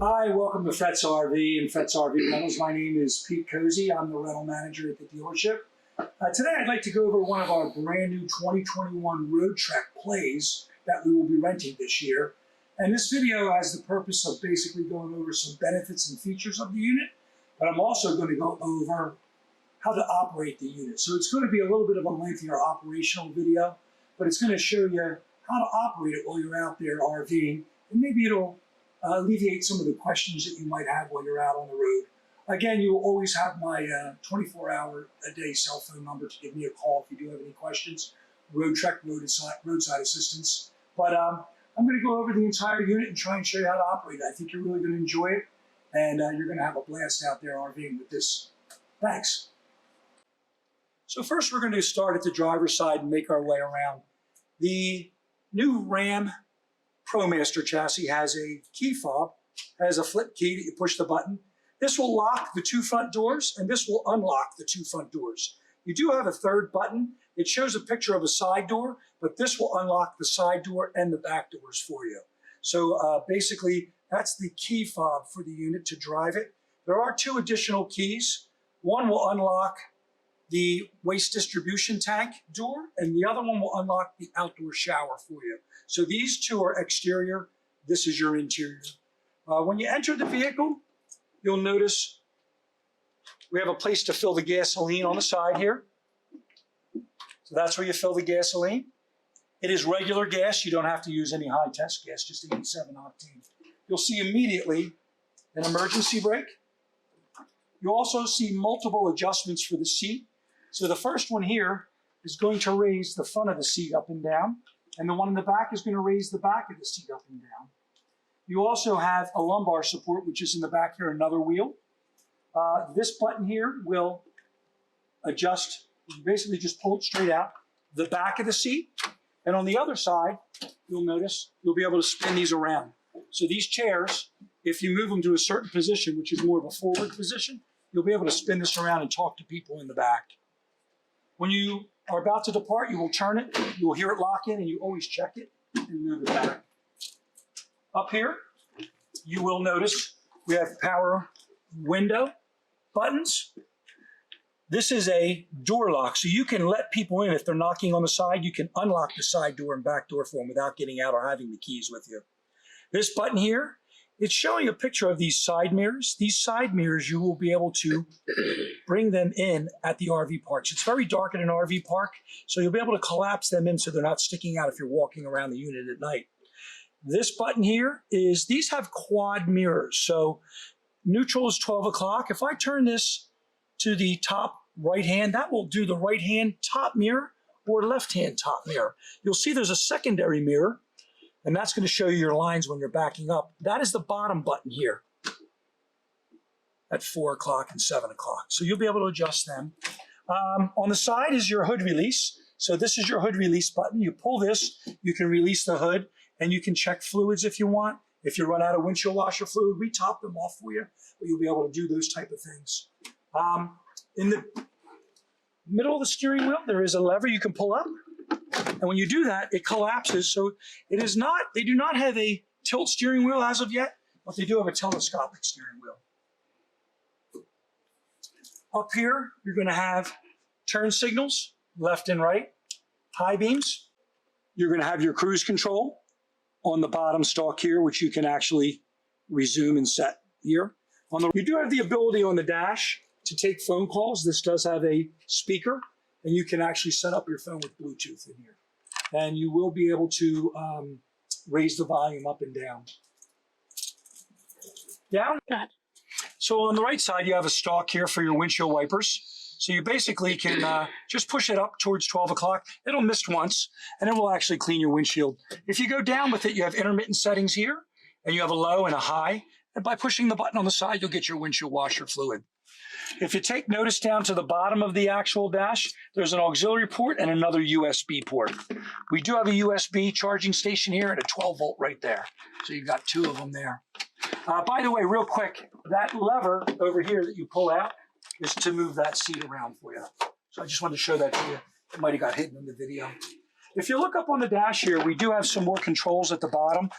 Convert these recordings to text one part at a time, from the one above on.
Hi, welcome to Fretz RV and Fretz RV Rentals. My name is Pete Cozzi. I'm the rental manager at the dealership. Today I'd like to go over one of our brand new 2021 Roadtrek plays that we will be renting this year. And this video has the purpose of basically going over some benefits and features of the unit, but I'm also going to go over how to operate the unit. So it's going to be a little bit of a lengthier operational video, but it's going to show you how to operate it while you're out there RVing, and maybe it'll alleviate some of the questions that you might have while you're out on the road. Again, you will always have my 24-hour-a-day cell phone number to give me a call if you do have any questions. Roadtrek, roadside assistance. But I'm going to go over the entire unit and try and show you how to operate it. I think you're really going to enjoy it, and you're going to have a blast out there RVing with this. Thanks. So first we're going to start at the driver's side and make our way around. The new Ram ProMaster chassis has a key fob, has a flip key that you push the button. This will lock the two front doors, and this will unlock the two front doors. You do have a third button. It shows a picture of a side door, but this will unlock the side door and the back doors for you. So basically, that's the key fob for the unit to drive it. There are two additional keys. One will unlock the waste distribution tank door, and the other one will unlock the outdoor shower for you. So these two are exterior. This is your interior. When you enter the vehicle, you'll notice we have a place to fill the gasoline on the side here. So that's where you fill the gasoline. It is regular gas. You don't have to use any high test gas, just 87 octane. You'll see immediately an emergency brake. You'll also see multiple adjustments for the seat. So the first one here is going to raise the front of the seat up and down, and the one in the back is going to raise the back of the seat up and down. You also have a lumbar support, which is in the back here, another wheel. This button here will adjust, basically just pull it straight out, the back of the seat. And on the other side, you'll notice you'll be able to spin these around. So these chairs, if you move them to a certain position, which is more of a forward position, you'll be able to spin this around and talk to people in the back. When you are about to depart, you will turn it, you will hear it lock in, and you always check it and move it back. Up here, you will notice we have power window buttons. This is a door lock, so you can let people in. If they're knocking on the side, you can unlock the side door and back door for them without getting out or having the keys with you. This button here, it's showing a picture of these side mirrors. These side mirrors, you will be able to bring them in at the RV parks. It's very dark at an RV park, so you'll be able to collapse them in so they're not sticking out if you're walking around the unit at night. This button here is, these have quad mirrors. So neutral is 12 o'clock. If I turn this to the top right hand, that will do the right hand top mirror or left hand top mirror. You'll see there's a secondary mirror, and that's going to show you your lines when you're backing up. That is the bottom button here at 4 o'clock and 7 o'clock. So you'll be able to adjust them. On the side is your hood release. So this is your hood release button. You pull this, you can release the hood, and you can check fluids if you want. If you run out of windshield washer fluid, we top them off for you, but you'll be able to do those type of things. In the middle of the steering wheel, there is a lever you can pull up. And when you do that, it collapses. So it is not, they do not have a tilt steering wheel as of yet, but they do have a telescopic steering wheel. Up here, you're going to have turn signals, left and right, high beams. You're going to have your cruise control on the bottom stalk here, which you can actually resume and set here. You do have the ability on the dash to take phone calls. This does have a speaker, and you can actually set up your phone with Bluetooth in here. And you will be able to raise the volume up and down. Down? So on the right side, you have a stalk here for your windshield wipers. So you basically can just push it up towards 12 o'clock. It'll mist once, and it will actually clean your windshield. If you go down with it, you have intermittent settings here, and you have a low and a high. And by pushing the button on the side, you'll get your windshield washer fluid. If you take notice down to the bottom of the actual dash, there's an auxiliary port and another USB port. We do have a USB charging station here and a 12-volt right there. So you've got two of them there. By the way, real quick, that lever over here that you pull out is to move that seat around for you. So I just wanted to show that to you. It might have got hidden in the video. If you look up on the dash here, we do have some more controls at the bottom.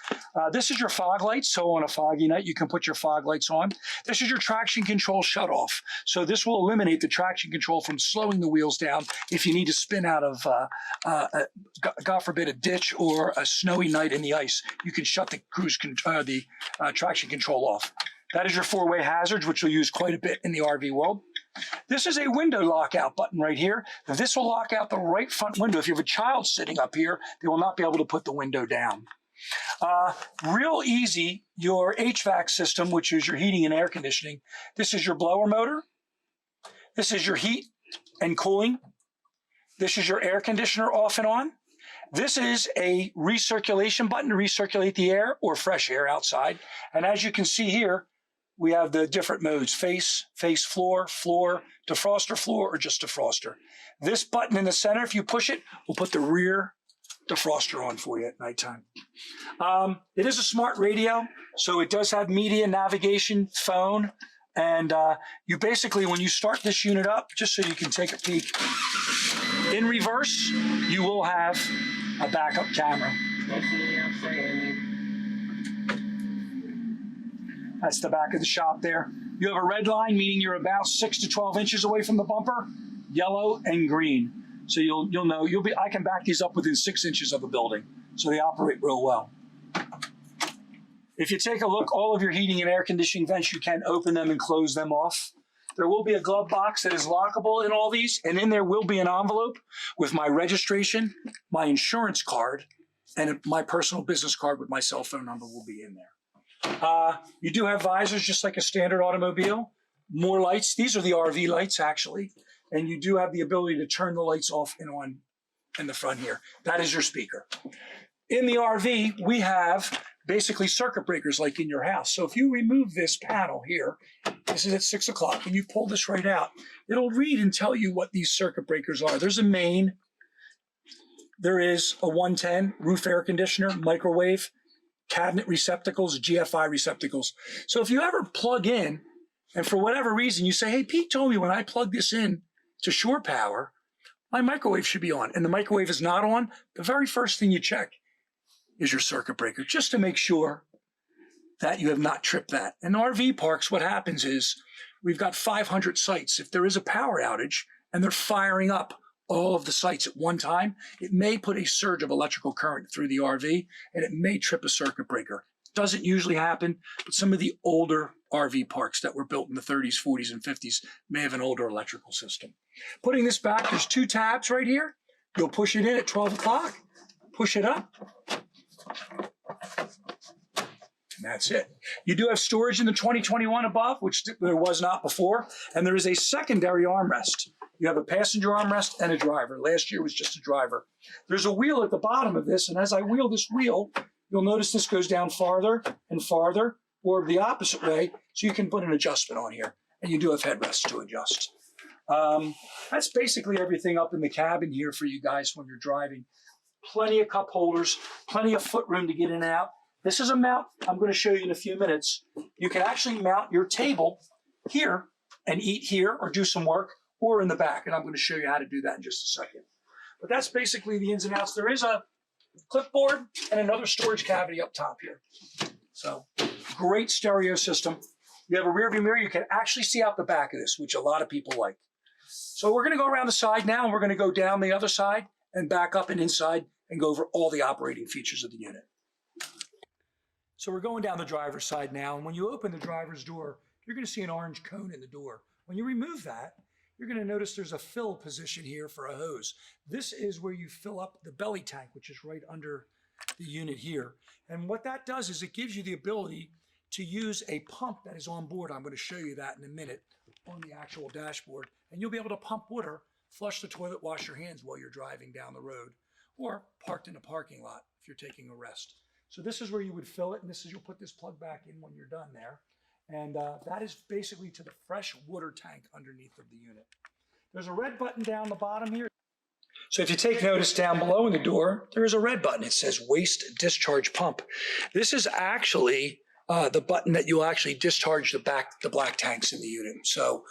This is your fog lights. So on a foggy night, you can put your fog lights on. This is your traction control shutoff. So this will eliminate the traction control from slowing the wheels down if you need to spin out of, God forbid, a ditch or a snowy night in the ice. You can shut the traction control off. That is your four-way hazards, which you'll use quite a bit in the RV world. This is a window lockout button right here. This will lock out the right front window. If you have a child sitting up here, they will not be able to put the window down. Real easy, your HVAC system, which is your heating and air conditioning. This is your blower motor. This is your heat and cooling. This is your air conditioner off and on. This is a recirculation button to recirculate the air or fresh air outside. And as you can see here, we have the different modes: face, floor, defroster floor, or just defroster. This button in the center, if you push it, will put the rear defroster on for you at nighttime. It is a smart radio, so it does have media, navigation, phone, and you basically, when you start this unit up, just so you can take a peek, in reverse, you will have a backup camera. That's the back of the shop there. You have a red line, meaning you're about 6 to 12 inches away from the bumper, yellow and green. So you'll know, I can back these up within 6 inches of a building. So they operate real well. If you take a look, all of your heating and air conditioning vents, you can open them and close them off. There will be a glove box that is lockable in all these, and in there will be an envelope with my registration, my insurance card, and my personal business card with my cell phone number will be in there. You do have visors just like a standard automobile. More lights. These are the RV lights, actually. And you do have the ability to turn the lights off and on in the front here. That is your speaker. In the RV, we have basically circuit breakers like in your house. So if you remove this panel here, this is at 6 o'clock, and you pull this right out, it'll read and tell you what these circuit breakers are. There's a main. There is a 110 roof air conditioner, microwave, cabinet receptacles, GFI receptacles. So if you ever plug in, and for whatever reason you say, hey, Pete told me when I plug this in to shore power, my microwave should be on, and the microwave is not on, the very first thing you check is your circuit breaker, just to make sure that you have not tripped that. In RV parks, what happens is we've got 500 sites. If there is a power outage and they're firing up all of the sites at one time, it may put a surge of electrical current through the RV, and it may trip a circuit breaker. Doesn't usually happen, but some of the older RV parks that were built in the 30s, 40s, and 50s may have an older electrical system. Putting this back, there's 2 tabs right here. You'll push it in at 12 o'clock, push it up, and that's it. You do have storage in the 2021 above, which there was not before, and there is a secondary armrest. You have a passenger armrest and a driver. Last year was just a driver. There's a wheel at the bottom of this, and as I wheel this wheel, you'll notice this goes down farther and farther, or the opposite way, so you can put an adjustment on here, and you do have headrests to adjust. That's basically everything up in the cabin here for you guys when you're driving. Plenty of cup holders, plenty of foot room to get in and out. This is a mount I'm going to show you in a few minutes. You can actually mount your table here and eat here or do some work, or in the back, and I'm going to show you how to do that in just a second. But that's basically the ins and outs. There is a clipboard and another storage cavity up top here. So great stereo system. You have a rear view mirror. You can actually see out the back of this, which a lot of people like. So we're going to go around the side now, and we're going to go down the other side and back up and inside and go over all the operating features of the unit. So we're going down the driver's side now, and when you open the driver's door, you're going to see an orange cone in the door. When you remove that, you're going to notice there's a fill position here for a hose. This is where you fill up the belly tank, which is right under the unit here. And what that does is it gives you the ability to use a pump that is on board. I'm going to show you that in a minute on the actual dashboard. And you'll be able to pump water, flush the toilet, wash your hands while you're driving down the road, or parked in a parking lot if you're taking a rest. So this is where you would fill it, and this is, you'll put this plug back in when you're done there. And that is basically to the fresh water tank underneath of the unit. There's a red button down the bottom here. So if you take notice down below in the door, there is a red button. It says Waste Discharge Pump. This is actually the button that you'll actually discharge the black tanks in the unit. So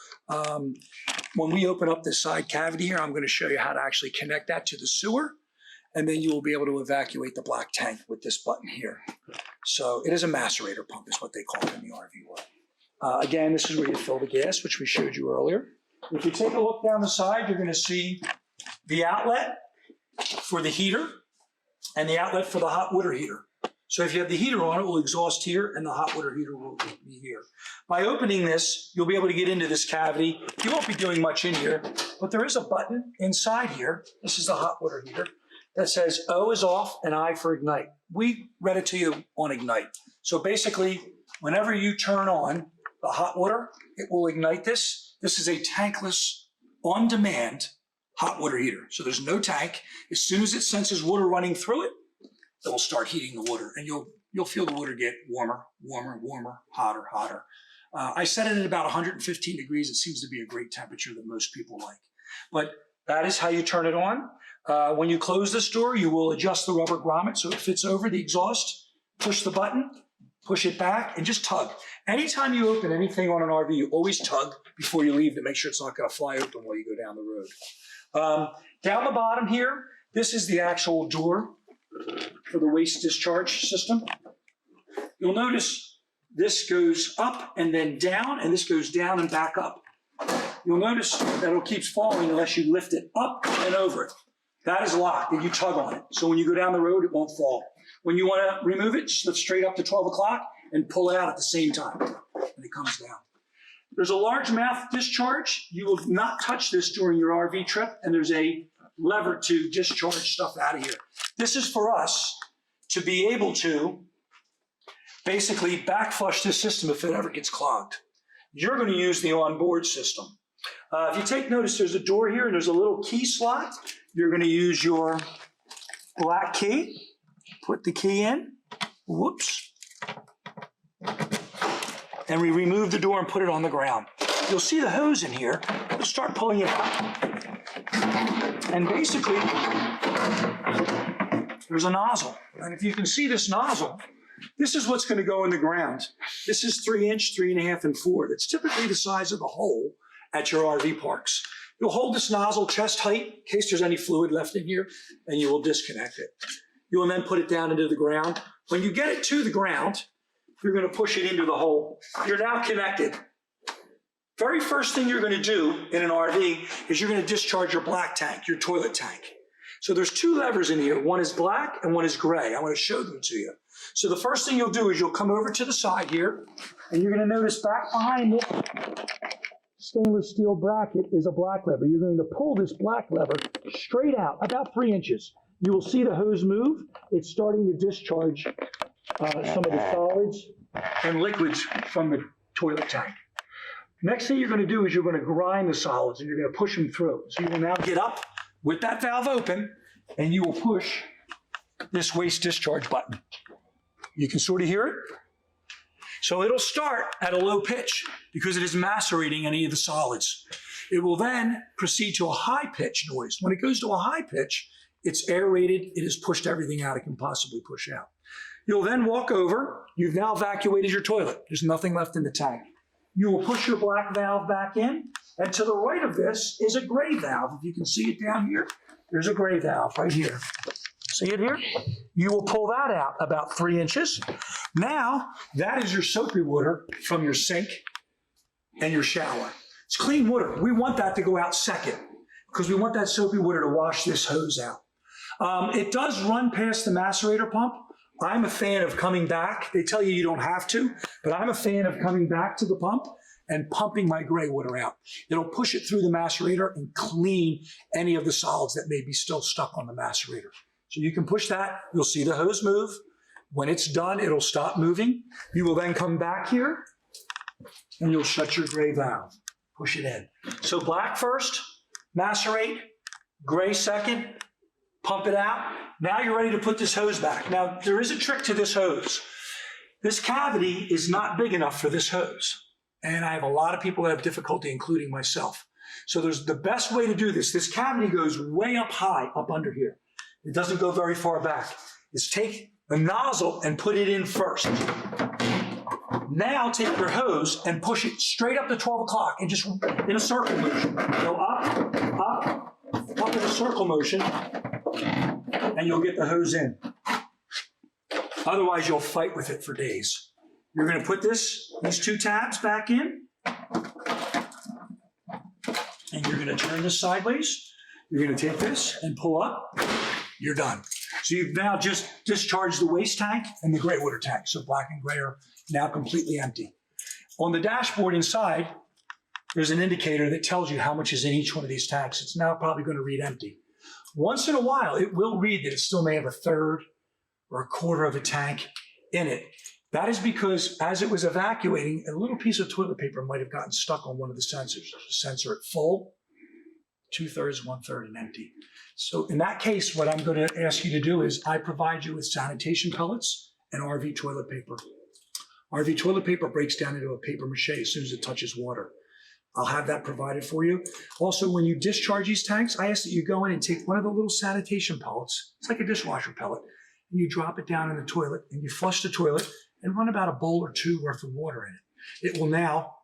when we open up this side cavity here, I'm going to show you how to actually connect that to the sewer. and then you will be able to evacuate the black tank with this button here. So it is a macerator pump is what they call it in the RV world. Again, this is where you fill the gas, which we showed you earlier. If you take a look down the side, you're going to see the outlet for the heater and the outlet for the hot water heater. So if you have the heater on, it will exhaust here and the hot water heater will be here. By opening this, you'll be able to get into this cavity. You won't be doing much in here, but there is a button inside here. This is the hot water heater that says O is off and I for ignite. We read it to you on ignite. So basically, whenever you turn on the hot water, it will ignite this. This is a tankless, on-demand hot water heater. So there's no tank. As soon as it senses water running through it, it will start heating the water, and you'll feel the water get warmer, warmer, warmer, hotter, hotter. I set it at about 115 degrees. It seems to be a great temperature that most people like. But that is how you turn it on. When you close this door, you will adjust the rubber grommet so it fits over the exhaust. Push the button, push it back, and just tug. Anytime you open anything on an RV, you always tug before you leave to make sure it's not going to fly open while you go down the road. Down the bottom here, this is the actual door for the waste discharge system. You'll notice this goes up and then down, and this goes down and back up. You'll notice that it keeps falling unless you lift it up and over it. That is locked, and you tug on it. So when you go down the road, it won't fall. When you want to remove it, just lift straight up to 12 o'clock and pull it out at the same time, and it comes down. There's a large mouth discharge. You will not touch this during your RV trip, and there's a lever to discharge stuff out of here. This is for us to be able to basically back flush this system if it ever gets clogged. You're going to use the onboard system. If you take notice, there's a door here and there's a little key slot. You're going to use your black key. Put the key in. Whoops. And we remove the door and put it on the ground. You'll see the hose in here. We'll start pulling it out. And basically, there's a nozzle. And if you can see this nozzle, this is what's going to go in the ground. This is 3-inch, 3.5, and 4. That's typically the size of the hole at your RV parks. You'll hold this nozzle chest height in case there's any fluid left in here, and you will disconnect it. You will then put it down into the ground. When you get it to the ground, you're going to push it into the hole. You're now connected. Very first thing you're going to do in an RV is you're going to discharge your black tank, your toilet tank. So there's two levers in here. One is black and one is gray. I want to show them to you. So the first thing you'll do is you'll come over to the side here, and you're going to notice back behind this stainless steel bracket is a black lever. You're going to pull this black lever straight out, about 3 inches. You will see the hose move. It's starting to discharge some of the solids and liquids from the toilet tank. Next thing you're going to do is you're going to grind the solids and you're going to push them through. So you will now get up with that valve open and you will push this waste discharge button. You can sort of hear it. So it'll start at a low pitch because it is macerating any of the solids. It will then proceed to a high pitch noise. When it goes to a high pitch, it's aerated. It has pushed everything out it can possibly push out. You'll then walk over. You've now evacuated your toilet. There's nothing left in the tank. You will push your black valve back in, and to the right of this is a gray valve. If you can see it down here, there's a gray valve right here. See it here? You will pull that out about 3 inches. Now, that is your soapy water from your sink and your shower. It's clean water. We want that to go out second because we want that soapy water to wash this hose out. It does run past the macerator pump. I'm a fan of coming back. They tell you don't have to, but I'm a fan of coming back to the pump and pumping my gray water out. It'll push it through the macerator and clean any of the solids that may be still stuck on the macerator. So you can push that. You'll see the hose move. When it's done, it'll stop moving. You will then come back here and you'll shut your gray valve. Push it in. So black first, macerate, gray second, pump it out. Now you're ready to put this hose back. Now, there is a trick to this hose. This cavity is not big enough for this hose. And I have a lot of people that have difficulty, including myself. So there's the best way to do this. This cavity goes way up high, up under here. It doesn't go very far back. Is take the nozzle and put it in first. Now take your hose and push it straight up to 12 o'clock and just in a circle motion. Go up, up, up in a circle motion. and you'll get the hose in. Otherwise, you'll fight with it for days. You're going to put these two tabs back in, and you're going to turn this sideways. You're going to take this and pull up. You're done. So you've now just discharged the waste tank and the gray water tank. So black and gray are now completely empty. On the dashboard inside, there's an indicator that tells you how much is in each one of these tanks. It's now probably going to read empty. Once in a while, it will read that it still may have a third or a quarter of a tank in it. That is because as it was evacuating, a little piece of toilet paper might have gotten stuck on one of the sensors. There's a sensor at full, 2/3, 1/3, and empty. So in that case, what I'm going to ask you to do is I provide you with sanitation pellets and RV toilet paper. RV toilet paper breaks down into a paper mache as soon as it touches water. I'll have that provided for you. Also, when you discharge these tanks, I ask that you go in and take one of the little sanitation pellets. It's like a dishwasher pellet. And you drop it down in the toilet and you flush the toilet and run about a bowl or two worth of water in it. It will now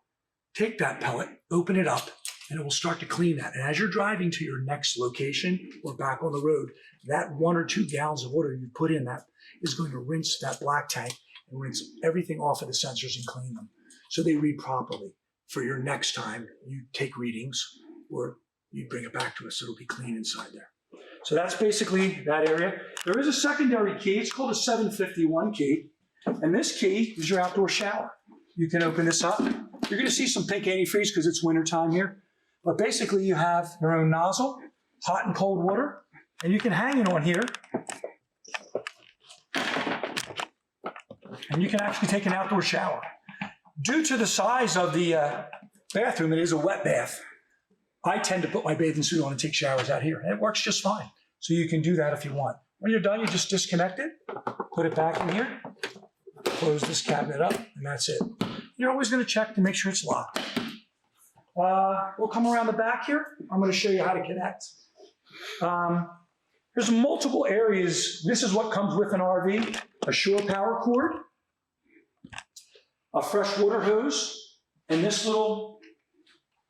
take that pellet, open it up, and it will start to clean that. And as you're driving to your next location or back on the road, that 1 or 2 gallons of water you put in that is going to rinse that black tank and rinse everything off of the sensors and clean them so they read properly. For your next time you take readings or you bring it back to us, it'll be clean inside there. So that's basically that area. There is a secondary key. It's called a 751 key. And this key is your outdoor shower. You can open this up. You're going to see some pink antifreeze because it's winter time here. But basically you have your own nozzle, hot and cold water, and you can hang it on here. And you can actually take an outdoor shower. Due to the size of the bathroom, it is a wet bath. I tend to put my bathing suit on and take showers out here, and it works just fine. So you can do that if you want. When you're done, you just disconnect it, put it back in here, close this cabinet up, and that's it. You're always going to check to make sure it's locked. We'll come around the back here. I'm going to show you how to connect. There's multiple areas. This is what comes with an RV: a shore power cord, a freshwater hose, and this little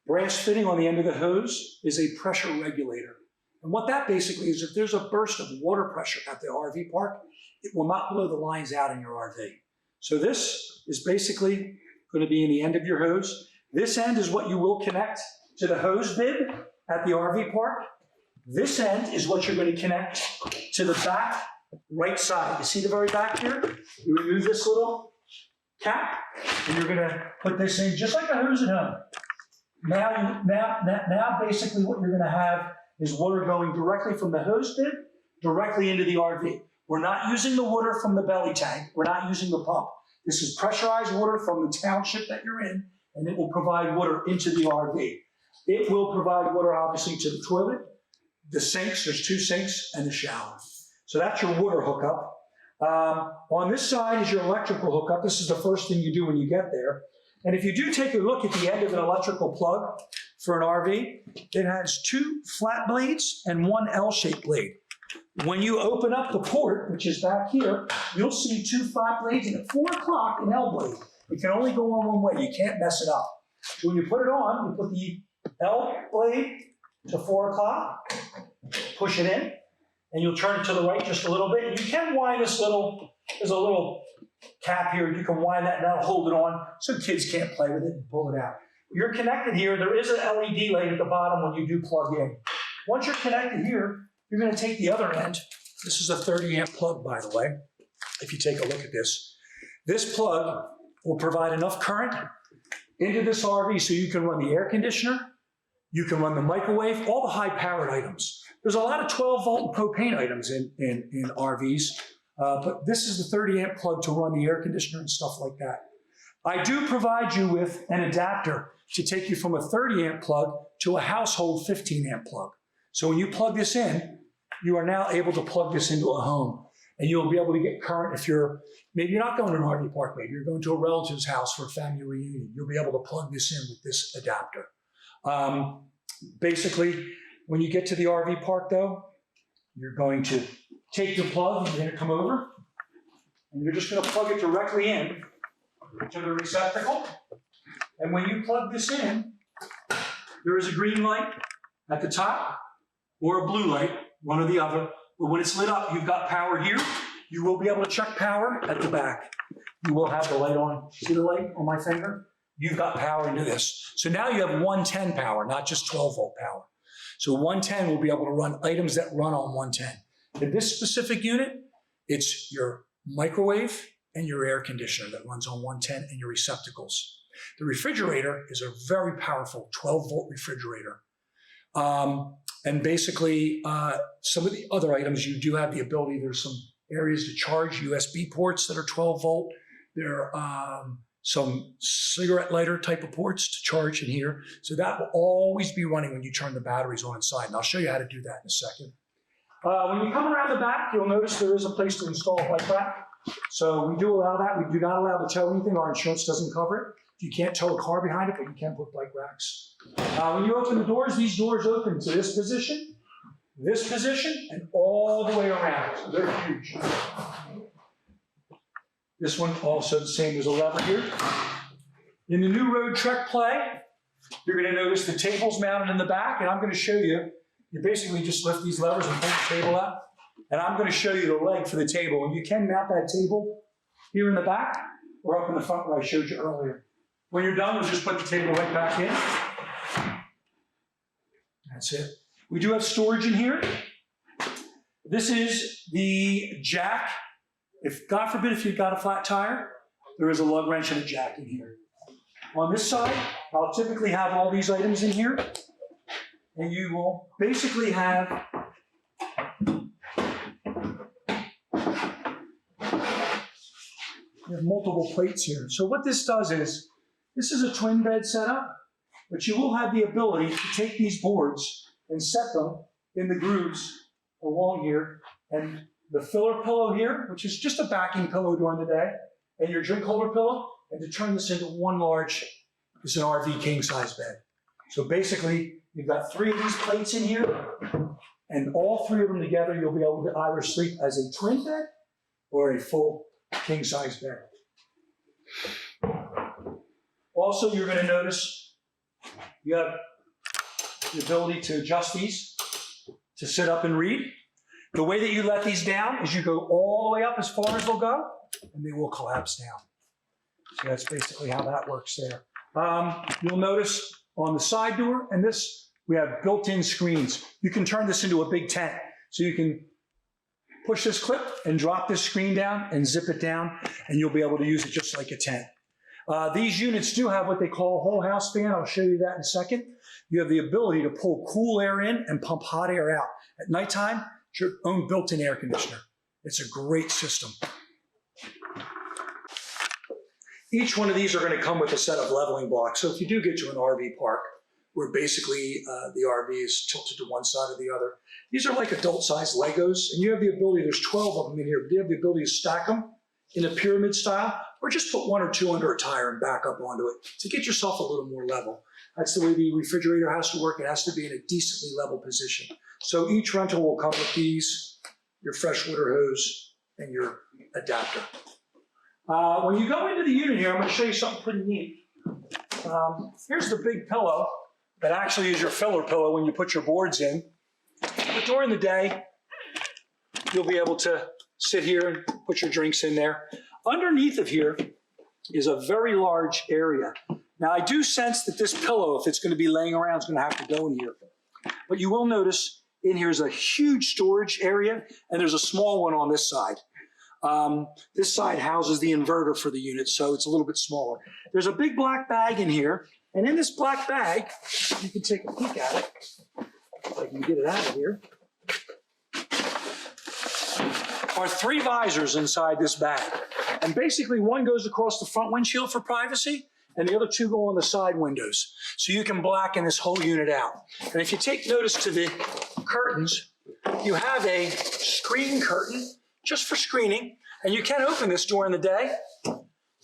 brass fitting on the end of the hose is a pressure regulator. And what that basically is, if there's a burst of water pressure at the RV park, it will not blow the lines out in your RV. So this is basically going to be in the end of your hose. This end is what you will connect to the hose bib at the RV park. This end is what you're going to connect to the back right side. You see the very back here? You remove this little cap, and you're going to put this in just like a hose at home. Now basically what you're going to have is water going directly from the hose bib directly into the RV. We're not using the water from the belly tank. We're not using the pump. This is pressurized water from the township that you're in, and it will provide water into the RV. It will provide water, obviously, to the toilet, the sinks, there's 2 sinks, and the shower. So that's your water hookup. On this side is your electrical hookup. This is the first thing you do when you get there. And if you do take a look at the end of an electrical plug for an RV, it has 2 flat blades and 1 L-shaped blade. When you open up the port, which is back here, you'll see 2 flat blades and at 4 o'clock an L blade. It can only go on one way. You can't mess it up. So when you put it on, you put the L blade to 4 o'clock, push it in, and you'll turn it to the right just a little bit. And you can wind this little, there's a little cap here. You can wind that and that'll hold it on so kids can't play with it and pull it out. You're connected here. There is an LED light at the bottom when you do plug in. Once you're connected here, you're going to take the other end. This is a 30 amp plug, by the way, if you take a look at this. This plug will provide enough current into this RV so you can run the air conditioner, you can run the microwave, all the high-powered items. There's a lot of 12-volt propane items in RVs, but this is the 30 amp plug to run the air conditioner and stuff like that. I do provide you with an adapter to take you from a 30 amp plug to a household 15 amp plug. So when you plug this in, you are now able to plug this into a home, and you'll be able to get current if maybe you're not going to an RV park, maybe you're going to a relative's house for a family reunion. You'll be able to plug this in with this adapter. Basically, when you get to the RV park though, you're going to take your plug, you're going to come over, and you're just going to plug it directly in to the receptacle. And when you plug this in, there is a green light at the top or a blue light, one or the other, But when it's lit up, you've got power here. You will be able to check power at the back. You will have the light on. See the light on my finger? You've got power into this. So now you have 110 power, not just 12 volt power. So 110 will be able to run items that run on 110. In this specific unit, it's your microwave and your air conditioner that runs on 110 and your receptacles. The refrigerator is a very powerful 12 volt refrigerator. And basically, some of the other items, you do have the ability, there's some areas to charge USB ports that are 12 volt. There are some cigarette lighter type of ports to charge in here. So that will always be running when you turn the batteries on inside. And I'll show you how to do that in a second. When you come around the back, you'll notice there is a place to install a bike rack. So we do allow that. We do not allow to tow anything. Our insurance doesn't cover it. You can't tow a car behind it, but you can put bike racks. When you open the doors, these doors open to this position, and all the way around. So they're huge. This one also the same. There's a lever here. In the new Roadtrek Play, you're going to notice the table's mounted in the back, and I'm going to show you. You basically just lift these levers and pull the table out, and I'm going to show you the leg for the table. And you can mount that table here in the back or up in the front where I showed you earlier. When you're done, we'll just put the table right back in. That's it. We do have storage in here. This is the jack. If, God forbid, if you've got a flat tire, there is a lug wrench and a jack in here. On this side, I'll typically have all these items in here. And you will basically have multiple plates here. So what this does is, this is a twin bed setup, but you will have the ability to take these boards and set them in the grooves along here. And the filler pillow here, which is just a backing pillow during the day, and your drink holder pillow, and to turn this into one large, it's an RV king size bed. So basically, you've got 3 of these plates in here, and all 3 of them together, you'll be able to either sleep as a twin bed or a full king size bed. Also, you're going to notice you have the ability to adjust these to sit up and read. The way that you let these down is you go all the way up as far as they'll go, and they will collapse down. So that's basically how that works there. You'll notice on the side door and this, we have built-in screens. You can turn this into a big tent. So you can push this clip and drop this screen down and zip it down, and you'll be able to use it just like a tent. These units do have what they call a whole house fan. I'll show you that in a second. You have the ability to pull cool air in and pump hot air out. At nighttime, it's your own built-in air conditioner. It's a great system. Each one of these are going to come with a set of leveling blocks. So if you do get to an RV park where basically the RV is tilted to one side or the other, these are like adult-sized Legos, and you have the ability, there's 12 of them in here, but you have the ability to stack them in a pyramid style, or just put 1 or 2 under a tire and back up onto it to get yourself a little more level. That's the way the refrigerator has to work. It has to be in a decently level position. So each rental will come with these, your freshwater hose, and your adapter. When you go into the unit here, I'm going to show you something pretty neat. Here's the big pillow that actually is your filler pillow when you put your boards in. But during the day, you'll be able to sit here and put your drinks in there. Underneath of here is a very large area. Now, I do sense that this pillow, if it's going to be laying around, is going to have to go in here. But you will notice in here is a huge storage area, and there's a small one on this side. This side houses the inverter for the unit, so it's a little bit smaller. There's a big black bag in here, and in this black bag, you can take a peek at it. If I can get it out of here. Are 3 visors inside this bag. And basically, one goes across the front windshield for privacy, and the other 2 go on the side windows. So you can blacken this whole unit out. And if you take notice to the curtains, you have a screen curtain just for screening, and you can open this during the day.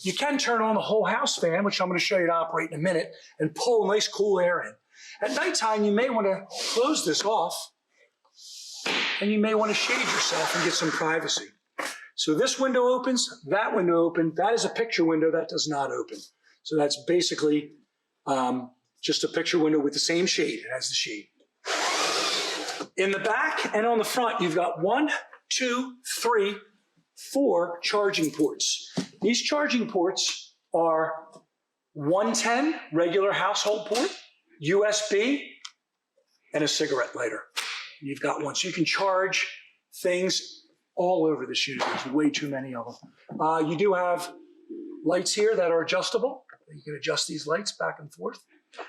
You can turn on the whole house fan, which I'm going to show you to operate in a minute, and pull nice cool air in. At nighttime, you may want to close this off, and you may want to shade yourself and get some privacy. So this window opens, that window opens. That is a picture window that does not open. So that's basically just a picture window with the same shade. It has the shade. In the back and on the front, you've got 1, 2, 3, 4 charging ports. These charging ports are 110 regular household port, USB, and a cigarette lighter. You've got one, so you can charge things all over this unit. There's way too many of them. You do have lights here that are adjustable. You can adjust these lights back and forth.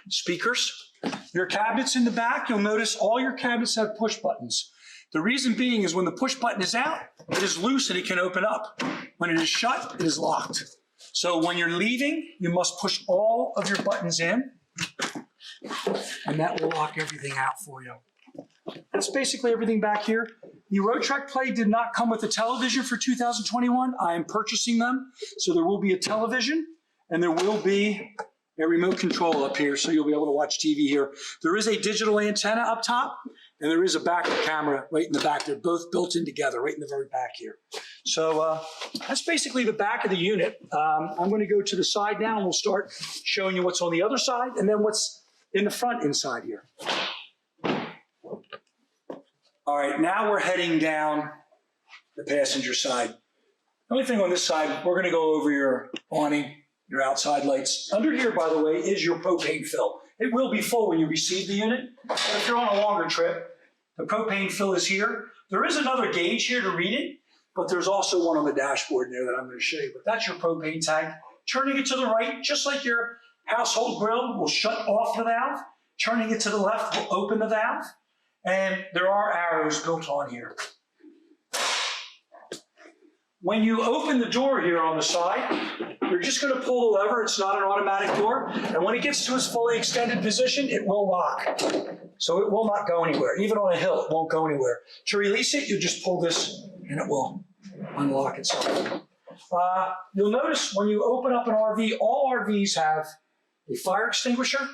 Speakers. Your cabinets in the back, you'll notice all your cabinets have push buttons. The reason being is when the push button is out, it is loose and it can open up. When it is shut, it is locked. So when you're leaving, you must push all of your buttons in, and that will lock everything out for you. That's basically everything back here. The Roadtrek Play did not come with a television for 2021. I am purchasing them, so there will be a television, and there will be a remote control up here, so you'll be able to watch TV here. There is a digital antenna up top, and there is a backup camera right in the back. They're both built in together, right in the very back here. So that's basically the back of the unit. I'm going to go to the side now, and we'll start showing you what's on the other side, and then what's in the front inside here. All right, now we're heading down the passenger side. The only thing on this side, we're going to go over your awning, your outside lights. Under here, by the way, is your propane fill. It will be full when you receive the unit, but if you're on a longer trip, the propane fill is here. There is another gauge here to read it, but there's also one on the dashboard there that I'm going to show you. But that's your propane tank. Turning it to the right, just like your household grill, will shut off the valve. Turning it to the left will open the valve. And there are arrows built on here. When you open the door here on the side, you're just going to pull the lever. It's not an automatic door. And when it gets to its fully extended position, it will lock. So it will not go anywhere. Even on a hill, it won't go anywhere. To release it, you just pull this and it will unlock itself. You'll notice when you open up an RV, all RVs have a fire extinguisher,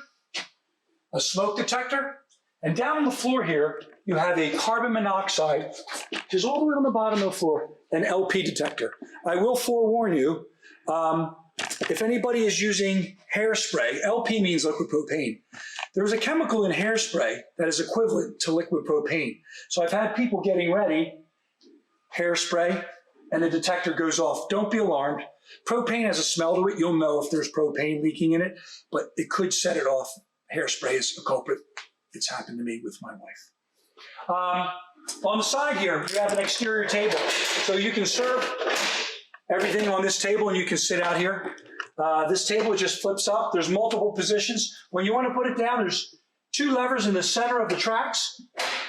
a smoke detector, and down on the floor here, you have a carbon monoxide, which is all the way on the bottom of the floor, an LP detector. I will forewarn you, if anybody is using hairspray, LP means liquid propane. There's a chemical in hairspray that is equivalent to liquid propane. So I've had people getting ready, hairspray, and the detector goes off. Don't be alarmed. Propane has a smell to it. You'll know if there's propane leaking in it, but it could set it off. Hairspray is a culprit. It's happened to me with my wife. On the side here, you have an exterior table. So you can serve everything on this table and you can sit out here. This table just flips up. There's multiple positions. When you want to put it down, there's 2 levers in the center of the tracks.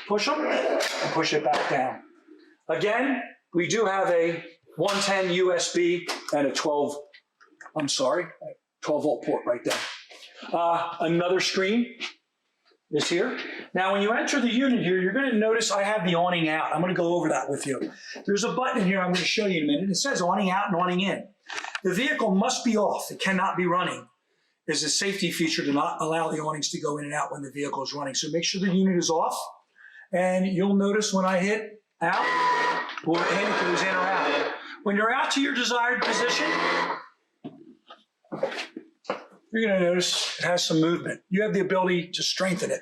Push them and push it back down. Again, we do have a 110 USB and a 12 volt port right there. Another screen is here. Now, when you enter the unit here, you're going to notice I have the awning out. I'm going to go over that with you. There's a button here I'm going to show you in a minute. It says awning out and awning in. The vehicle must be off. It cannot be running. There's a safety feature to not allow the awnings to go in and out when the vehicle is running. So make sure the unit is off. And you'll notice when I hit out or in, it goes in or out. When you're out to your desired position, you're going to notice it has some movement. You have the ability to strengthen it.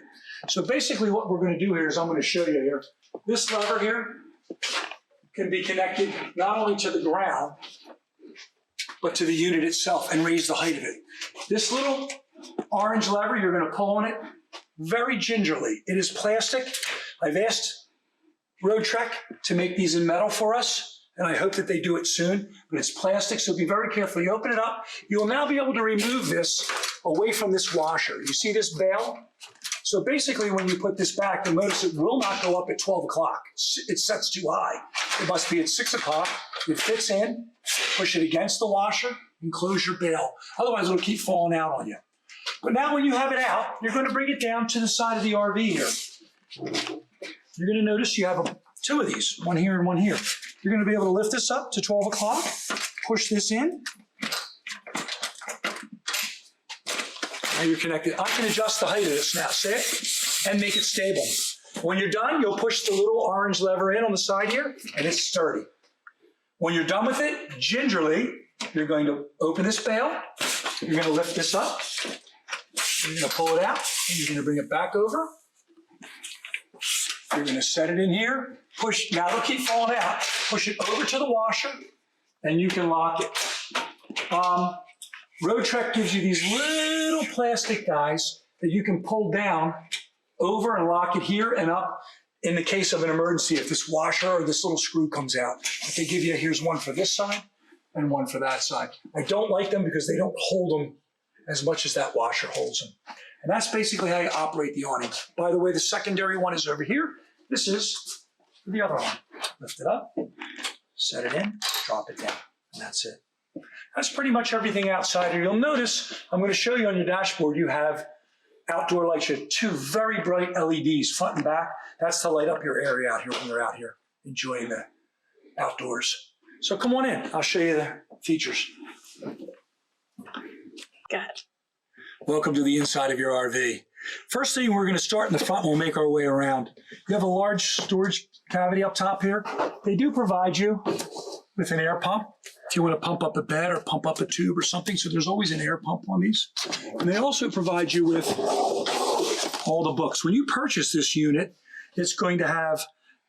So basically what we're going to do here is I'm going to show you here. This lever here can be connected not only to the ground, but to the unit itself and raise the height of it. This little orange lever, you're going to pull on it very gingerly. It is plastic. I've asked Roadtrek to make these in metal for us, and I hope that they do it soon, but it's plastic, so be very careful. You open it up, you will now be able to remove this away from this washer. You see this bail? So basically when you put this back, you'll notice it will not go up at 12 o'clock. It sets too high. It must be at 6 o'clock. It fits in, push it against the washer, and close your bail. Otherwise it'll keep falling out on you. But now when you have it out, you're going to bring it down to the side of the RV here. You're going to notice you have 2 of these, one here and one here. You're going to be able to lift this up to 12 o'clock, push this in. Now you're connected. I can adjust the height of this now, see it? And make it stable. When you're done, you'll push the little orange lever in on the side here, and it's sturdy. When you're done with it, gingerly, you're going to open this bail. You're going to lift this up. You're going to pull it out, and you're going to bring it back over. You're going to set it in here, push, now they'll keep falling out, push it over to the washer, and you can lock it. Roadtrek gives you these little plastic guys that you can pull down over and lock it here and up in the case of an emergency if this washer or this little screw comes out. But they give you, here's one for this side and one for that side. I don't like them because they don't hold them as much as that washer holds them. And that's basically how you operate the awning. By the way, the secondary one is over here. This is the other one. Lift it up, set it in, drop it down, and that's it. That's pretty much everything outside here. You'll notice, I'm going to show you on your dashboard, you have outdoor lights. You have two very bright LEDs, front and back. That's to light up your area out here when you're out here enjoying the outdoors. So come on in. I'll show you the features. Good. Welcome to the inside of your RV. First thing, we're going to start in the front and we'll make our way around. You have a large storage cavity up top here. They do provide you with an air pump if you want to pump up a bed or pump up a tube or something. So there's always an air pump on these. And they also provide you with all the books. When you purchase this unit, it's going to have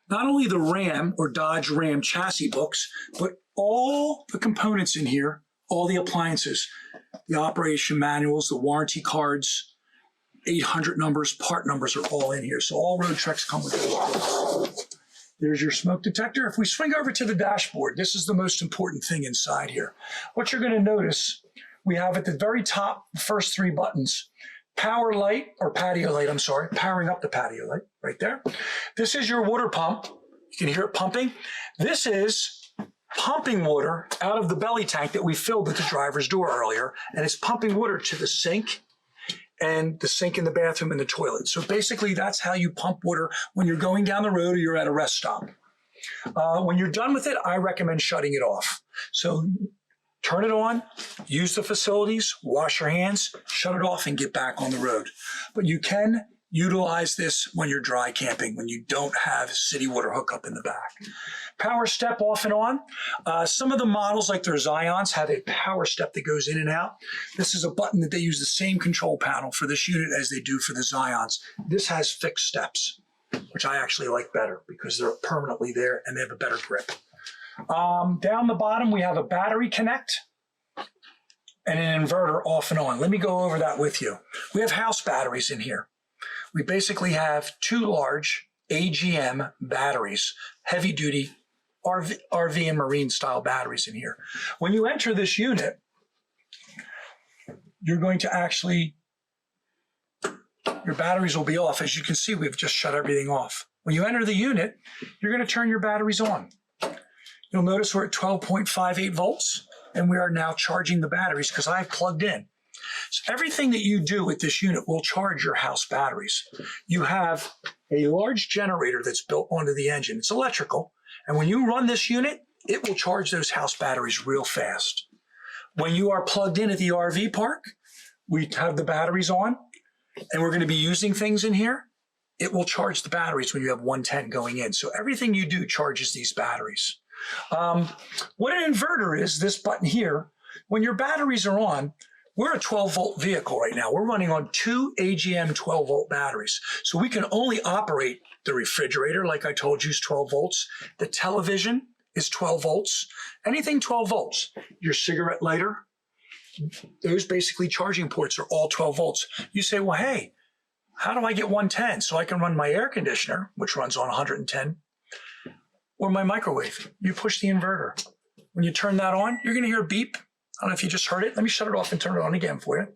not only the Ram or Dodge Ram chassis books, but all the components in here, all the appliances, the operation manuals, the warranty cards, 800 numbers, part numbers are all in here. So all Roadtreks come with those. There's your smoke detector. If we swing over to the dashboard, this is the most important thing inside here. What you're going to notice, we have at the very top, the first three buttons, power light, or patio light, I'm sorry, powering up the patio light right there. This is your water pump. You can hear it pumping. This is pumping water out of the belly tank that we filled at the driver's door earlier, and it's pumping water to the sink and the sink in the bathroom and the toilet. So basically that's how you pump water when you're going down the road or you're at a rest stop. When you're done with it, I recommend shutting it off. So turn it on, use the facilities, wash your hands, shut it off, and get back on the road. But you can utilize this when you're dry camping, when you don't have city water hookup in the back. Power step off and on. Some of the models, like their Zions, have a power step that goes in and out. This is a button that they use the same control panel for this unit as they do for the Zions. This has fixed steps, which I actually like better because they're permanently there and they have a better grip. Down the bottom, we have a battery connect and an inverter off and on. Let me go over that with you. We have house batteries in here. We basically have two large AGM batteries, heavy duty RV and marine style batteries in here. When you enter this unit, you're going to actually, your batteries will be off. As you can see, we've just shut everything off. When you enter the unit, you're going to turn your batteries on. You'll notice we're at 12.58 volts, and we are now charging the batteries because I've plugged in. So everything that you do with this unit will charge your house batteries. You have a large generator that's built onto the engine. It's electrical, and when you run this unit, it will charge those house batteries real fast. When you are plugged in at the RV park, we have the batteries on, and we're going to be using things in here. It will charge the batteries when you have 110 going in. So everything you do charges these batteries. What an inverter is, this button here, when your batteries are on, we're a 12-volt vehicle right now. We're running on two AGM 12-volt batteries. So we can only operate the refrigerator, like I told you, is 12 volts. The television is 12 volts. Anything 12 volts. Your cigarette lighter, those basically charging ports are all 12 volts. You say, well, hey, how do I get 110 so I can run my air conditioner, which runs on 110, or my microwave? You push the inverter. When you turn that on, you're going to hear a beep. I don't know if you just heard it. Let me shut it off and turn it on again for you.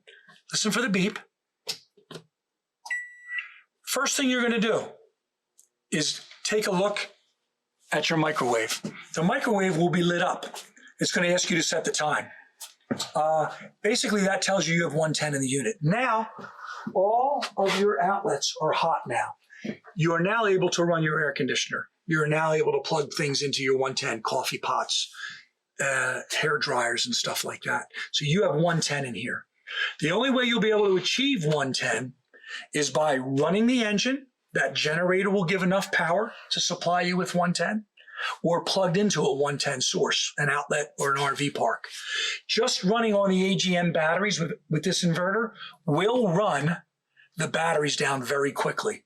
Listen for the beep. First thing you're going to do is take a look at your microwave. The microwave will be lit up. It's going to ask you to set the time. Basically, that tells you you have 110 in the unit. Now, all of your outlets are hot now. You are now able to run your air conditioner. You are now able to plug things into your 110, coffee pots, hair dryers and stuff like that. So you have 110 in here. The only way you'll be able to achieve 110 is by running the engine. That generator will give enough power to supply you with 110, or plugged into a 110 source, an outlet or an RV park. Just running on the AGM batteries with this inverter will run the batteries down very quickly.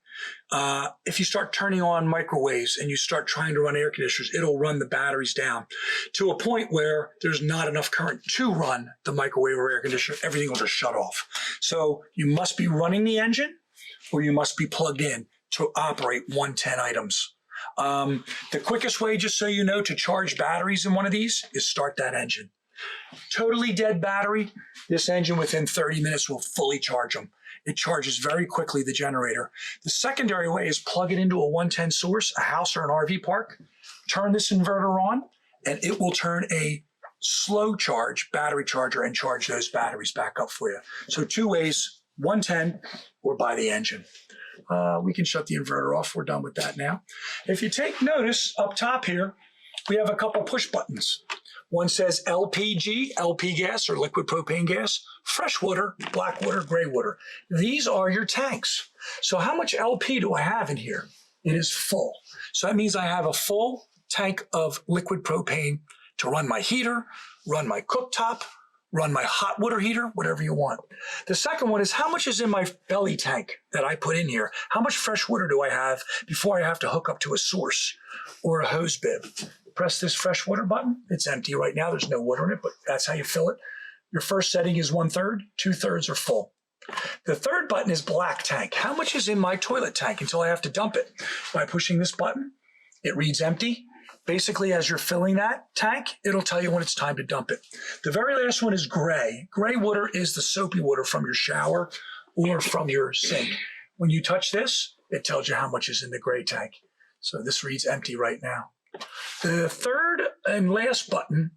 if you start turning on microwaves and you start trying to run air conditioners, it'll run the batteries down to a point where there's not enough current to run the microwave or air conditioner. Everything will just shut off. So you must be running the engine or you must be plugged in to operate 110 items. The quickest way, just so you know, to charge batteries in one of these is start that engine. Totally dead battery, this engine within 30 minutes will fully charge them. It charges very quickly, the generator. The secondary way is plug it into a 110 source, a house or an RV park, turn this inverter on, and it will turn a slow charge battery charger and charge those batteries back up for you. So two ways, 110 or by the engine. We can shut the inverter off. We're done with that now. If you take notice up top here, we have a couple push buttons. One says LPG, LP gas or liquid propane gas, fresh water, black water, gray water. These are your tanks. So how much LP do I have in here? It is full. So that means I have a full tank of liquid propane to run my heater, run my cooktop, run my hot water heater, whatever you want. The second one is how much is in my belly tank that I put in here? How much fresh water do I have before I have to hook up to a source or a hose bib? Press this fresh water button. It's empty right now. There's no water in it, but that's how you fill it. Your first setting is 1/3, 2/3 are full. The third button is black tank. How much is in my toilet tank until I have to dump it? By pushing this button, it reads empty. Basically, as you're filling that tank, it'll tell you when it's time to dump it. The very last one is gray. Gray water is the soapy water from your shower or from your sink. When you touch this, it tells you how much is in the gray tank. So this reads empty right now. The third and last button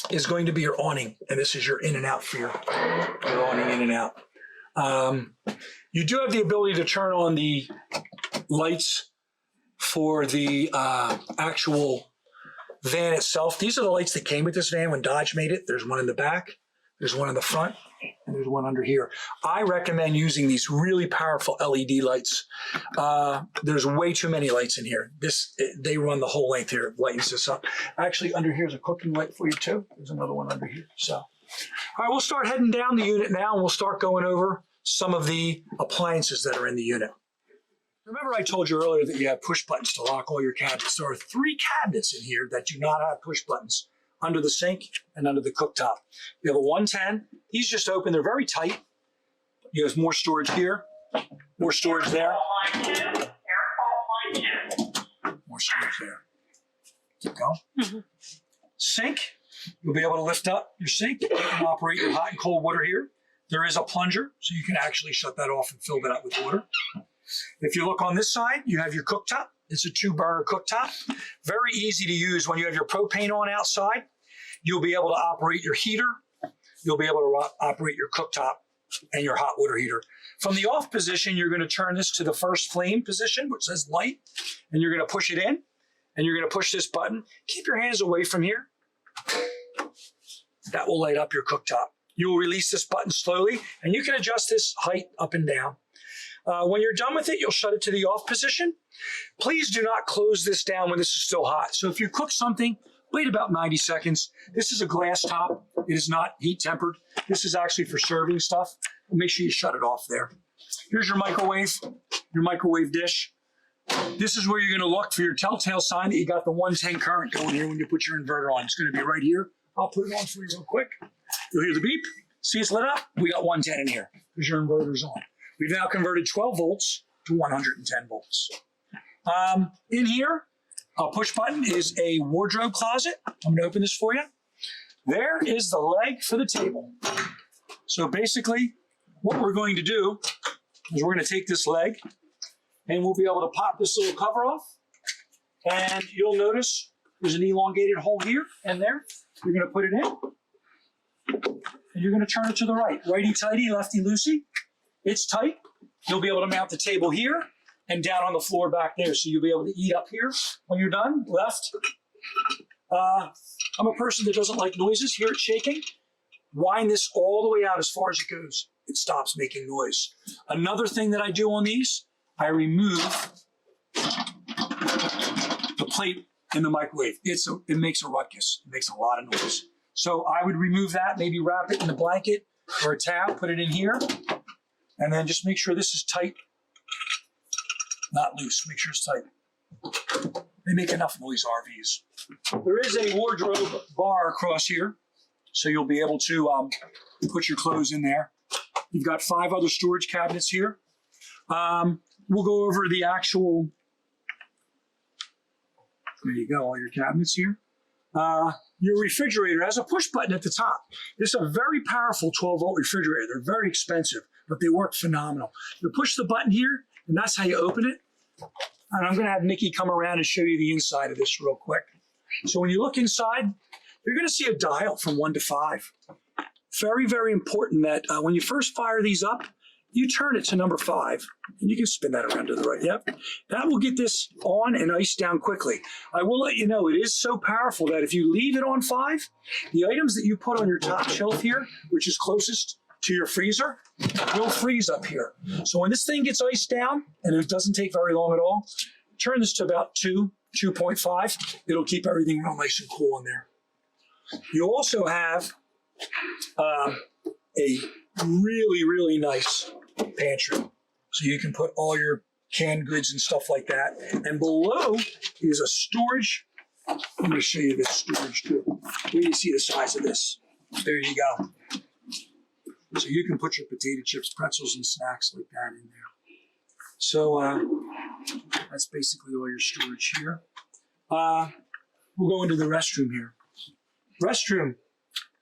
is going to be your awning, and this is your in and out for your awning in and out. You do have the ability to turn on the lights for the actual van itself. These are the lights that came with this van when Dodge made it. There's one in the back, there's one in the front, and there's one under here. I recommend using these really powerful LED lights. There's way too many lights in here. They run the whole length here. It lightens this up. Actually, under here is a cooking light for you too. There's another one under here. So, all right, we'll start heading down the unit now, and we'll start going over some of the appliances that are in the unit. Remember I told you earlier that you have push buttons to lock all your cabinets. There are 3 cabinets in here that do not have push buttons, under the sink and under the cooktop. You have a 110. These just open. They're very tight. You have more storage here, more storage there. More storage there. Keep going. Mm-hmm. Sink. You'll be able to lift up your sink. You can operate your hot and cold water here. There is a plunger, so you can actually shut that off and fill that up with water. If you look on this side, you have your cooktop. It's a 2-burner cooktop. Very easy to use. When you have your propane on outside, you'll be able to operate your heater. You'll be able to operate your cooktop and your hot water heater. From the off position, you're going to turn this to the first flame position, which says light, and you're going to push it in, and you're going to push this button. Keep your hands away from here. That will light up your cooktop. You will release this button slowly, and you can adjust this height up and down. When you're done with it, you'll shut it to the off position. Please do not close this down when this is still hot. So if you cook something, wait about 90 seconds. This is a glass top. It is not heat tempered. This is actually for serving stuff. Make sure you shut it off there. Here's your microwave dish. This is where you're going to look for your telltale sign that you got the 110 current going here when you put your inverter on. It's going to be right here. I'll put it on for you real quick. You'll hear the beep. See it's lit up? We got 110 in here because your inverter's on. We've now converted 12 volts to 110 volts. In here, a push button is a wardrobe closet. I'm going to open this for you. There is the leg for the table. So basically, what we're going to do is we're going to take this leg and we'll be able to pop this little cover off. And you'll notice there's an elongated hole here and there. You're going to put it in. And you're going to turn it to the right. Righty-tighty, lefty-loosey. It's tight. You'll be able to mount the table here and down on the floor back there. So you'll be able to eat up here when you're done. Left. I'm a person that doesn't like noises. Hear it shaking. Wind this all the way out as far as it goes. It stops making noise. Another thing that I do on these, I remove the plate in the microwave. It makes a ruckus. It makes a lot of noise. So I would remove that, maybe wrap it in a blanket or a towel, put it in here. And then just make sure this is tight not loose. Make sure it's tight. They make enough noise, RVs. There is a wardrobe bar across here, so you'll be able to put your clothes in there. You've got 5 other storage cabinets here. We'll go over the actual, there you go, all your cabinets here. Your refrigerator has a push button at the top. This is a very powerful 12-volt refrigerator. They're very expensive, but they work phenomenal. You push the button here, and that's how you open it. And I'm going to have Nikki come around and show you the inside of this real quick. So when you look inside, you're going to see a dial from 1 to 5. Very, very important that when you first fire these up, you turn it to number 5, and you can spin that around to the right. Yep. That will get this on and iced down quickly. I will let you know, it is so powerful that if you leave it on 5, the items that you put on your top shelf here, which is closest to your freezer, will freeze up here. So when this thing gets iced down, and it doesn't take very long at all, turn this to about 2.5. It'll keep everything real nice and cool in there. You also have a really, really nice pantry. So you can put all your canned goods and stuff like that. And below is a storage. I'm going to show you this storage too. Where do you see the size of this? There you go. So you can put your potato chips, pretzels, and snacks like that in there. So that's basically all your storage here. We'll go into the restroom here. Restroom.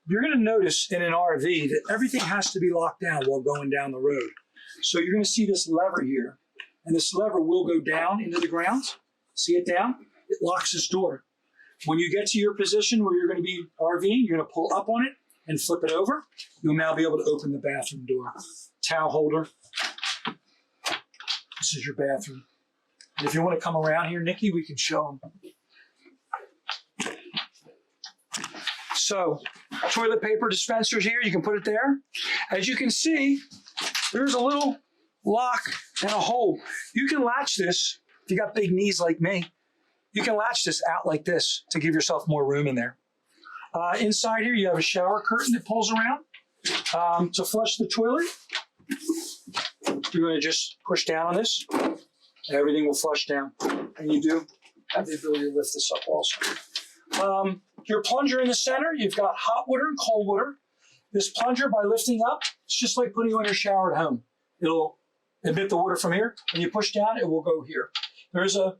You're going to notice in an RV that everything has to be locked down while going down the road. So you're going to see this lever here, and this lever will go down into the ground. See it down? It locks this door. When you get to your position where you're going to be RVing, you're going to pull up on it and flip it over. You'll now be able to open the bathroom door. Towel holder. This is your bathroom. And if you want to come around here, Nikki, we can show them. So, toilet paper dispensers here, you can put it there. As you can see, there's a little lock and a hole. You can latch this, if you got big knees like me, you can latch this out like this to give yourself more room in there. Inside here, you have a shower curtain that pulls around. To flush the toilet, you're going to just push down on this, and everything will flush down. And you do have the ability to lift this up also. Your plunger in the center, you've got hot water and cold water. This plunger, by lifting up, it's just like putting on your shower at home. It'll emit the water from here. When you push down, it will go here. There's a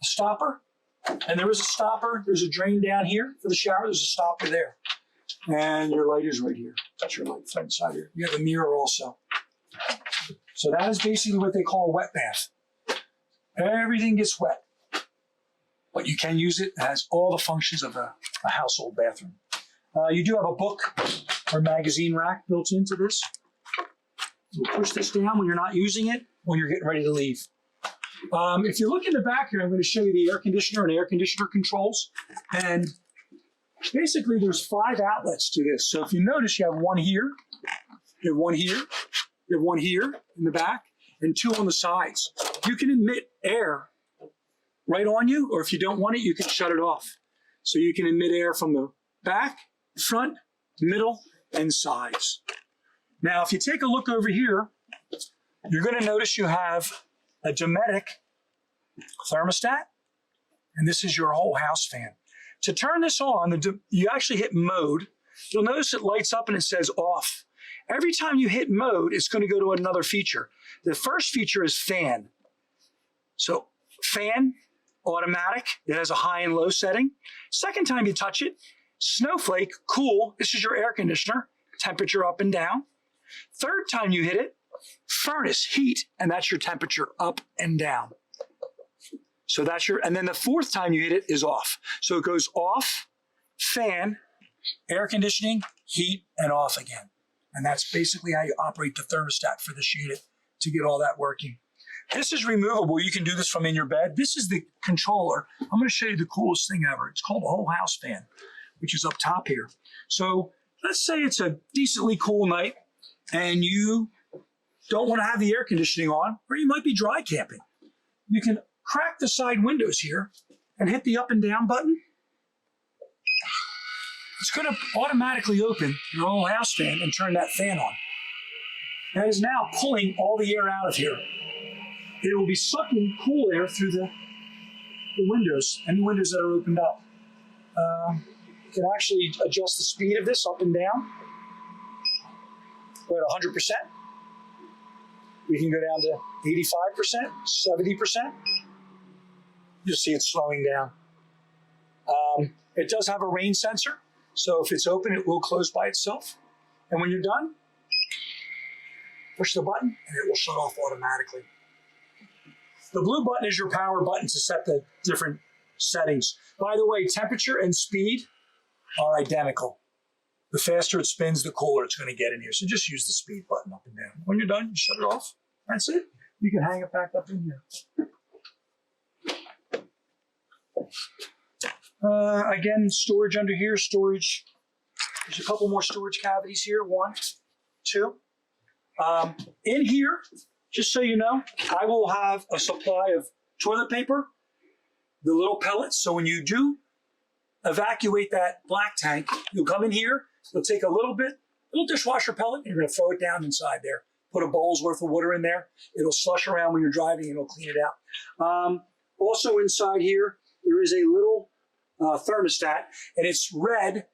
stopper, and there is a stopper. There's a drain down here for the shower. There's a stopper there. And your light is right here. That's your light right inside here. You have a mirror also. So that is basically what they call a wet bath. Everything gets wet. But you can use it. It has all the functions of a household bathroom. You do have a book or magazine rack built into this. You'll push this down when you're not using it, when you're getting ready to leave. If you look in the back here, I'm going to show you the air conditioner and air conditioner controls. And basically there's 5 outlets to this. So if you notice, you have one here, you have one here, you have one here in the back, and 2 on the sides. You can emit air right on you, or if you don't want it, you can shut it off. So you can emit air from the back, front, middle, and sides. Now, if you take a look over here, you're going to notice you have a Dometic thermostat, and this is your whole house fan. To turn this on, you actually hit mode. You'll notice it lights up and it says off. Every time you hit mode, it's going to go to another feature. The first feature is fan. So fan, automatic, it has a high and low setting. Second time you touch it, snowflake, cool, this is your air conditioner, temperature up and down. Third time you hit it, furnace, heat, and that's your temperature up and down. So that's your, and then the fourth time you hit it is off. So it goes off, fan, air conditioning, heat, and off again. And that's basically how you operate the thermostat for this unit to get all that working. This is removable. You can do this from in your bed. This is the controller. I'm going to show you the coolest thing ever. It's called a whole house fan, which is up top here. So let's say it's a decently cool night and you don't want to have the air conditioning on, or you might be dry camping. You can crack the side windows here and hit the up and down button. It's going to automatically open your whole house fan and turn that fan on. That is now pulling all the air out of here. it will be sucking cool air through the windows, any windows that are opened up. You can actually adjust the speed of this up and down. We're at 100%. We can go down to 85%, 70%. You'll see it slowing down. It does have a rain sensor, so if it's open, it will close by itself. And when you're done, push the button and it will shut off automatically. The blue button is your power button to set the different settings. By the way, temperature and speed are identical. The faster it spins, the cooler it's going to get in here. So just use the speed button up and down. When you're done, you shut it off. That's it. You can hang it back up in here. Again, storage under here, storage. There's a couple more storage cavities here. 1, 2. In here, just so you know, I will have a supply of toilet paper, the little pellets. So when you do evacuate that black tank, you'll come in here, you'll take a little dishwasher pellet, and you're going to throw it down inside there. Put a bowl's worth of water in there. It'll slush around when you're driving and it'll clean it out. Also inside here, there is a little thermostat, and it's red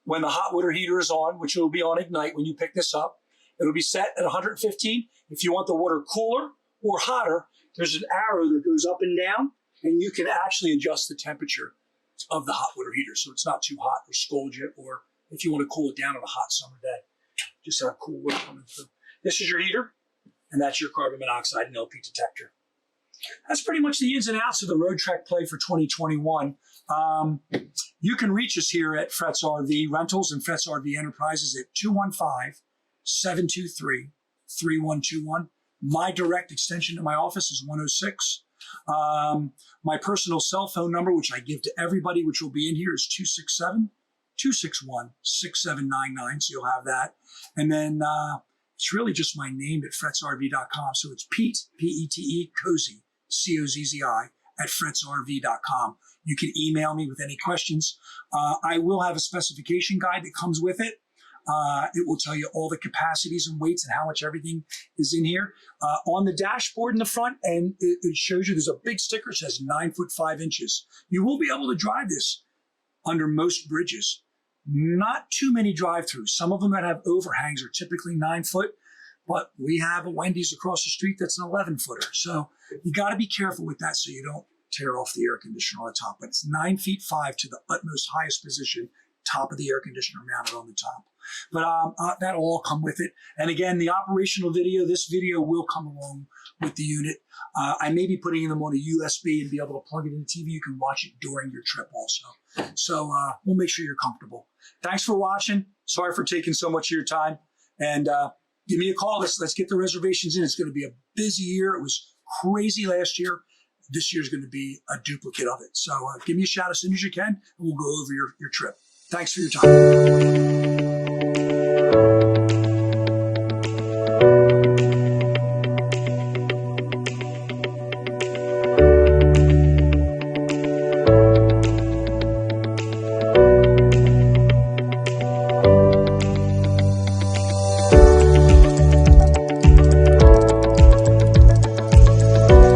when the hot water heater is on, which will be on ignite when you pick this up. It'll be set at 115. If you want the water cooler or hotter, there's an arrow that goes up and down, and you can actually adjust the temperature of the hot water heater so it's not too hot or scald you, or if you want to cool it down on a hot summer day, just have cool water coming through. This is your heater, and that's your carbon monoxide and LP detector. That's pretty much the ins and outs of the Roadtrek play for 2021. You can reach us here at Fretz RV Rentals and Fretz RV Enterprises at 215-723-3121. My direct extension to my office is 106. My personal cell phone number, which I give to everybody, which will be in here, is 267-261-6799. So you'll have that. And then it's really just my name at fretzrv.com. So it's Pete, P-E-T-E, Cozzi, C-O-Z-Z-I, at fretzrv.com. You can email me with any questions. I will have a specification guide that comes with it. It will tell you all the capacities and weights and how much everything is in here. On the dashboard in the front, and it shows you there's a big sticker that says 9 foot 5 inches. You will be able to drive this under most bridges. Not too many drive-throughs. Some of them that have overhangs are typically 9 foot, but we have a Wendy's across the street that's an 11 footer. So you got to be careful with that so you don't tear off the air conditioner on the top. But it's 9 feet 5 to the utmost highest position, top of the air conditioner mounted on the top. But that'll all come with it. And again, the operational video, this video will come along with the unit. I may be putting them on a USB and be able to plug it in the TV. You can watch it during your trip also. So we'll make sure you're comfortable. Thanks for watching. Sorry for taking so much of your time. And give me a call. Let's get the reservations in. It's going to be a busy year. It was crazy last year. This year's going to be a duplicate of it. So give me a shout as soon as you can, and we'll go over your trip. Thanks for your time.